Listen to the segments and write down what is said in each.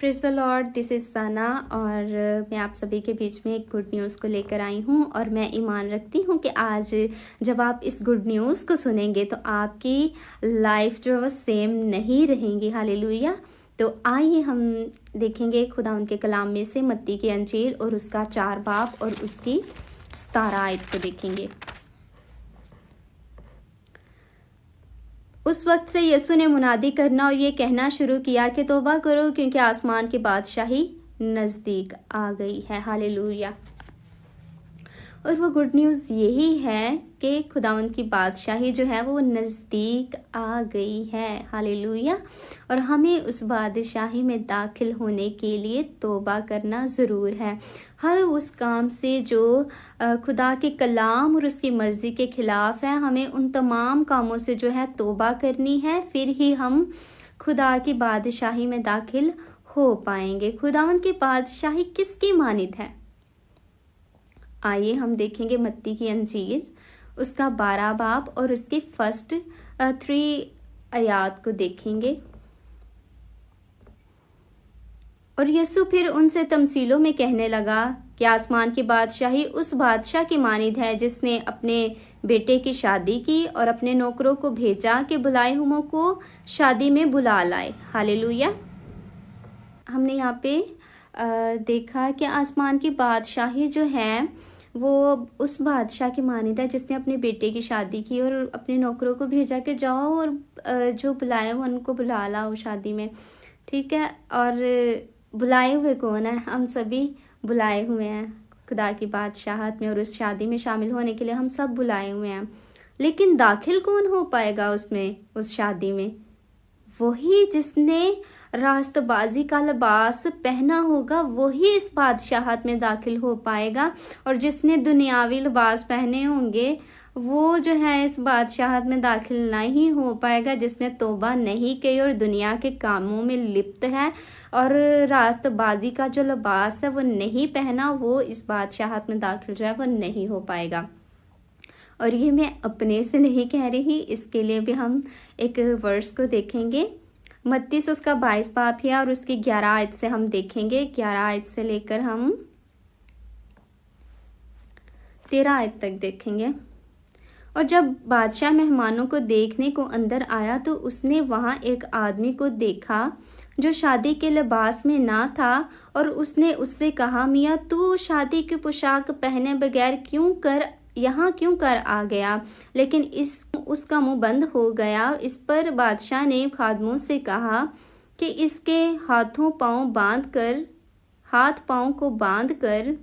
Praise the lord, this is Sana और मैं आप सभी के बीच में एक गुड न्यूज़ को लेकर आई हूँ। और मैं ईमान रखती हूँ कि आज जब आप इस गुड न्यूज़ को सुनेंगे तो आपकी लाइफ जो है वो सेम नहीं रहेंगी। हालेलुया। तो आइए हम देखेंगे खुदा उनके कलाम में से मत्ती की अंजील और उसका 4 बाब और उसकी 17 आयत को देखेंगे। उस वक्त से यीशु ने मुनादी करना और ये कहना शुरू किया कि तौबा करो क्योंकि आसमान की बादशाही नज़दीक आ गई है। हालेलुया। और वो गुड न्यूज़ यही है कि खुदावंद की बादशाही जो है वो नज़दीक आ गई है। हालेलुया। और हमें उस बादशाही में दाखिल होने के लिए तौबा करना ज़रूर है। हर उस काम से जो खुदा के कलाम और उसकी मर्ज़ी के ख़िलाफ़ है, हमें उन तमाम कामों से जो है तौबा करनी है, फिर ही हम खुदा की बादशाही में दाखिल हो पाएंगे। खुदावंद की बादशाही किसकी मानित है? आइए हम देखेंगे मत्ती की अंजील उसका 12 बाब और उसके फर्स्ट 3 आयात को देखेंगे। और यीशु फिर उनसे तमसीलों में कहने लगा कि आसमान की बादशाही उस बादशाह की मानिद है जिसने अपने बेटे की शादी की और अपने नौकरों को भेजा कि बुलाए हुओं को शादी में बुला लाए। हालेलुया। हमने यहाँ पे देखा कि आसमान की बादशाही जो है वो उस बादशाह की मानिद है जिसने अपने बेटे की शादी की और अपने नौकरों को भेजा कि जाओ और जो बुलाए हो उनको बुला लाओ शादी में। ठीक है। और बुलाए हुए कौन है? हम सभी बुलाए हुए हैं खुदा की बादशाहत में और उस शादी में शामिल होने के लिए हम सब बुलाए हुए हैं। लेकिन दाखिल कौन हो पाएगा उसमें, उस शादी में? वही जिसने रास्तबाजी का लिबास पहना होगा, वही इस बादशाहत में दाखिल हो पाएगा। और जिसने दुनियावी लिबास पहने होंगे वो जो है इस बादशाहत में दाखिल नहीं हो पाएगा। जिसने तौबा नहीं की और दुनिया के कामों में लिप्त है और रास्तबाजी का जो लिबास है वो नहीं पहना, वो इस बादशाहत में दाखिल जो है वो नहीं हो पाएगा। और ये मैं अपने से नहीं कह रही, इसके लिए भी हम एक वर्स को देखेंगे। मत्ती उसका 22 बाब है और उसकी 11 आयत से हम देखेंगे। 11 आयत से लेकर हम 13 आयत तक देखेंगे। और जब बादशाह मेहमानों को देखने को अंदर आया तो उसने वहां एक आदमी को देखा जो शादी के लिबास में ना था और उसने उससे कहा, मियाँ तू शादी की पोशाक पहने बगैर यहाँ क्यों कर आ गया? लेकिन उसका मुंह बंद हो गया। इस पर बादशाह ने खादमों से कहा कि इसके हाथ पांव को बांध कर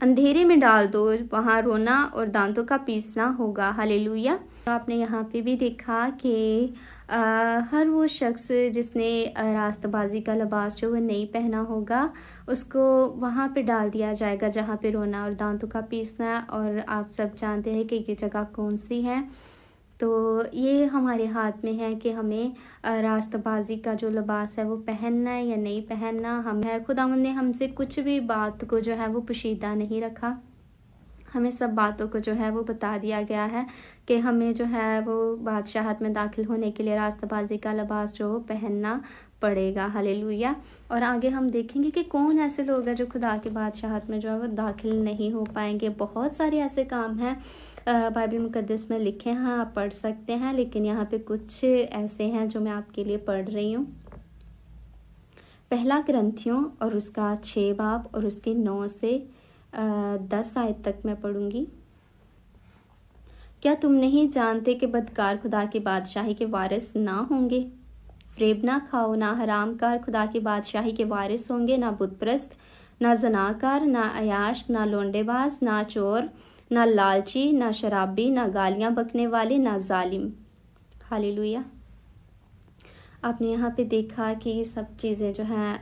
अंधेरे में डाल दो, वहां रोना और दांतों का पीसना होगा। हालेलुया। तो आपने यहाँ पे भी देखा कि हर वो शख्स जिसने रास्तबाजी का लिबास जो वो नहीं पहना होगा उसको वहाँ पे डाल दिया जाएगा जहाँ पे रोना और दांतों का पीसना। और आप सब जानते हैं कि ये जगह कौन सी है। तो ये हमारे हाथ में है कि हमें रास्तबाजी का जो लिबास है वो पहनना है या नहीं पहनना। खुदावंद ने हमसे कुछ भी बात को जो है वो पोशीदा नहीं रखा। हमें सब बातों को जो है वो बता दिया गया है कि हमें जो है वो बादशाहत में दाखिल होने के लिए रास्तबाजी का लिबास जो पहनना पड़ेगा। हालेलुया। और आगे हम देखेंगे कि कौन ऐसे लोग हैं जो खुदा की बादशाहत में जो है वो दाखिल नहीं हो पाएंगे। बहुत सारे ऐसे काम हैं बाइबल मुकद्दस में लिखे हैं, आप पढ़ सकते हैं, लेकिन यहाँ पे कुछ ऐसे हैं जो मैं आपके लिए पढ़ रही हूँ। पहला ग्रंथियों और उसका 6 बाब और उसके 9 से 10 आयत तक मैं पढ़ूंगी। क्या तुम नहीं जानते कि बदकार खुदा की बादशाही के वारिस ना होंगे? फरेब ना खाओ, ना हरामकार खुदा की बादशाही के वारिस होंगे, ना बुतप्रस्त, ना जनाकार, ना अयाश, ना लोंडेबाज, ना चोर, ना लालची, ना शराबी, ना गालियां बकने वाले, ना जालिम। हालेलुया। आपने यहाँ पे देखा कि ये सब चीज़ें जो हैं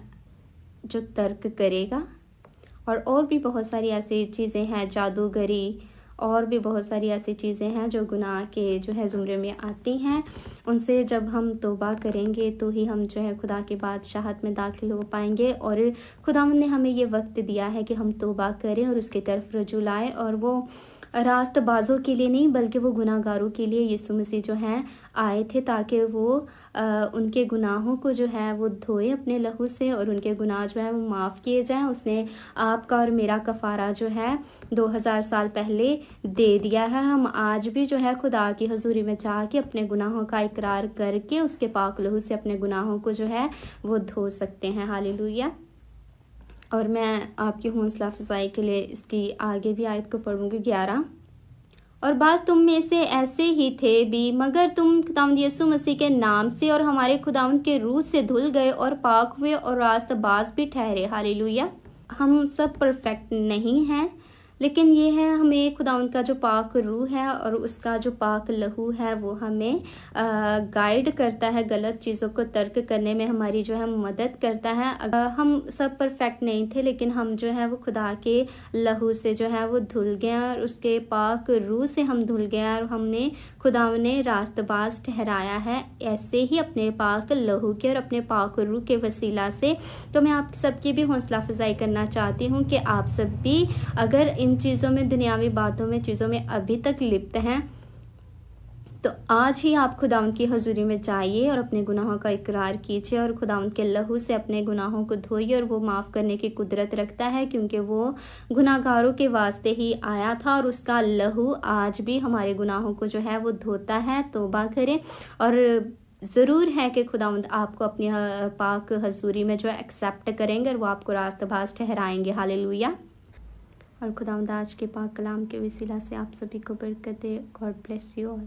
जो तर्क करेगा और भी बहुत सारी ऐसी चीज़ें हैं, जादूगरी और भी बहुत सारी ऐसी चीज़ें हैं जो गुनाह के जो है ज़ुमरे में आती हैं। उनसे जब हम तौबा करेंगे तो ही हम जो है खुदा की बादशाहत में दाखिल हो पाएंगे। और खुदावंद ने हमें ये वक्त दिया है कि हम तौबा करें और उसकी तरफ रुजू लाएं और वो रास्तबाजों के लिए नहीं बल्कि वो गुनाहगारों के लिए यीशु मसीह जो हैं आए थे, ताकि वो उनके गुनाहों को जो है वो धोए अपने लहू से और उनके गुनाह जो है वो माफ़ किए जाएं। उसने आपका और मेरा कफ़ारा जो है 2000 साल पहले दे दिया है। हम आज भी जो है खुदा की हजूरी में चाह के अपने गुनाहों का इकरार करके उसके पाक लहू से अपने गुनाहों को जो है वो धो सकते हैं। हालेलुया। और मैं आपकी हौसला अफजाई के लिए इसकी आगे भी आयत को पढ़ूंगी 11। और बात तुम में से ऐसे ही थे भी, मगर तुम खुदावंद यीशु मसीह के नाम से और हमारे खुदावंद के रूह से धुल गए और पाक हुए और रास्तबाज भी ठहरे। हालेलुया। हम सब परफेक्ट नहीं हैं, लेकिन ये है हमें खुदावंद का जो पाक रूह है और उसका जो पाक लहू है वो हमें गाइड करता है, गलत चीज़ों को तर्क करने में हमारी जो है मदद करता है। हम सब परफेक्ट नहीं थे, लेकिन हम जो है वो खुदा के लहू से जो है वो धुल गए और उसके पाक रूह से हम धुल गए और हमने खुदा ने रास्तबाज ठहराया है, ऐसे ही अपने पाक लहू के और अपने पाक रूह के वसीला से। तो मैं आप सबकी भी हौसला अफजाई करना चाहती हूँ कि आप सब भी अगर इन चीज़ों में, दुनियावी बातों में, चीज़ों में अभी तक लिप्त हैं, तो आज ही आप खुदावंद की हजूरी में जाइए और अपने गुनाहों का इकरार कीजिए और खुदावंद के लहू से अपने गुनाहों को धोइए। और वो माफ़ करने की कुदरत रखता है, क्योंकि वो गुनाहगारों के वास्ते ही आया था और उसका लहू आज भी हमारे गुनाहों को जो है वो धोता है। तौबा करें और ज़रूर है कि खुदावंद आपको अपनी पाक हजूरी में जो है एक्सेप्ट करेंगे और वो आपको रास्तबाज ठहराएंगे। हालेलुया। और खुदावंद आज के पाक कलाम के वसीला से आप सभी को बरकत दे। God bless you all.